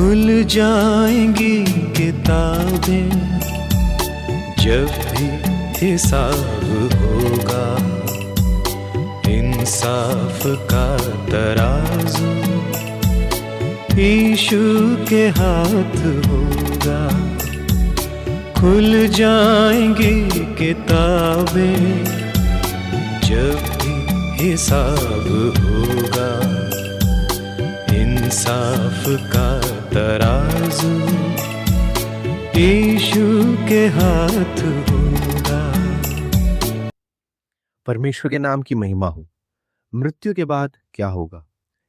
खुल जाएंगी किताबें जब भी हिसाब होगा, इंसाफ का तराजू यीशु के हाथ होगा। खुल जाएंगी किताबें जब भी हिसाब होगा, इंसाफ का तराजू यीशु के हाथ होगा। परमेश्वर के नाम की महिमा हो। मृत्यु के बाद क्या होगा?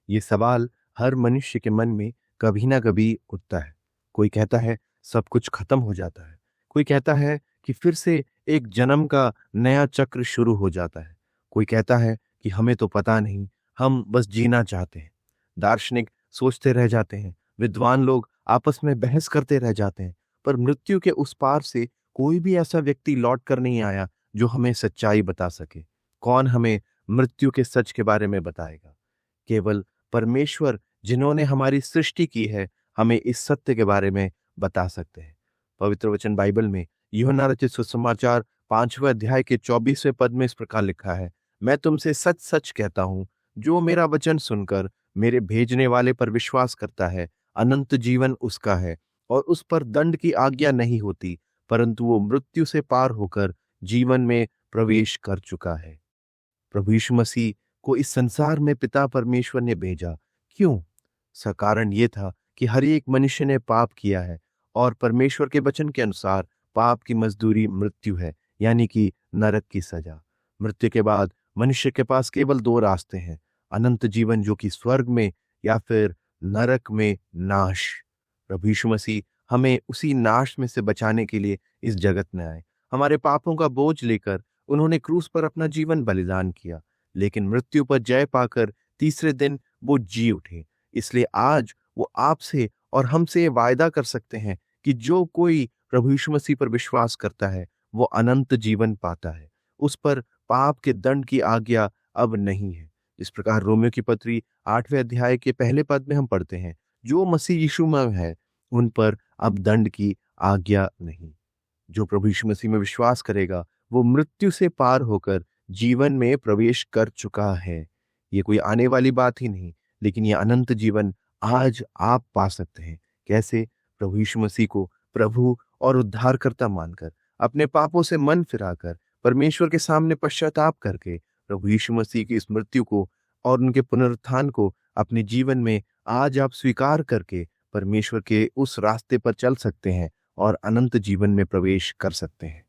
ये सवाल हर मनुष्य के मन में कभी ना कभी उठता है। कोई कहता है सब कुछ खत्म हो जाता है, कोई कहता है कि फिर से एक जन्म का नया चक्र शुरू हो जाता है, कोई कहता है कि हमें तो पता नहीं, हम बस जीना चाहते हैं। दार्शनिक सोचते रह जाते हैं, विद्वान लोग आपस में बहस करते रह जाते हैं, पर मृत्यु के उस पार से कोई भी ऐसा व्यक्ति लौट कर नहीं आया जो हमें सच्चाई बता सके। कौन हमें मृत्यु के सच के बारे में बताएगा? केवल परमेश्वर, जिन्होंने हमारी सृष्टि की है, हमें इस सत्य के बारे में बता सकते हैं। पवित्र वचन बाइबल में यूहन्ना रचित सुसमाचार 5वें अध्याय के 24वें पद में इस प्रकार लिखा है, मैं तुमसे सच सच कहता हूं, जो मेरा वचन सुनकर मेरे भेजने वाले पर विश्वास करता है, अनंत जीवन उसका है और उस पर दंड की आज्ञा नहीं होती, परंतु वो मृत्यु से पार होकर जीवन में प्रवेश कर चुका है। प्रभु यीशु मसीह को इस संसार में पिता परमेश्वर ने भेजा। क्यों? इसका कारण ये था कि हर एक मनुष्य ने पाप किया है और परमेश्वर के वचन के अनुसार पाप की मजदूरी मृत्यु है, यानी कि नरक की सजा। मृत्यु के बाद मनुष्य के पास केवल दो रास्ते हैं, अनंत जीवन जो कि स्वर्ग में, या फिर नरक में नाश। प्रभु यीशु मसीह हमें उसी नाश में से बचाने के लिए इस जगत में आए। हमारे पापों का बोझ लेकर उन्होंने क्रूस पर अपना जीवन बलिदान किया, लेकिन मृत्यु पर जय पाकर तीसरे दिन वो जी उठे। इसलिए आज वो आपसे और हमसे वायदा कर सकते हैं कि जो कोई प्रभु यीशु मसीह पर विश्वास करता है वो अनंत जीवन पाता है। उस पर पाप के दंड की आज्ञा अब नहीं है। इस प्रकार रोमियो की पत्री 8वें अध्याय के पहले पद में हम पढ़ते हैं, जो मसीह यीशु में है उन पर अब दंड की आज्ञा नहीं। जो प्रभु यीशु मसीह में विश्वास करेगा वो मृत्यु से पार होकर जीवन में प्रवेश कर चुका है। ये कोई आने वाली बात ही नहीं, लेकिन ये अनंत जीवन आज आप पा सकते हैं। कैसे? प्रभु यीशु मसीह को प्रभु और उद्धारकर्ता मानकर, अपने पापों से मन फिराकर, परमेश्वर के सामने पश्चाताप करके प्रभु यीशु मसीह की इस मृत्यु को और उनके पुनरुत्थान को अपने जीवन में आज आप स्वीकार करके परमेश्वर के उस रास्ते पर चल सकते हैं और अनंत जीवन में प्रवेश कर सकते हैं।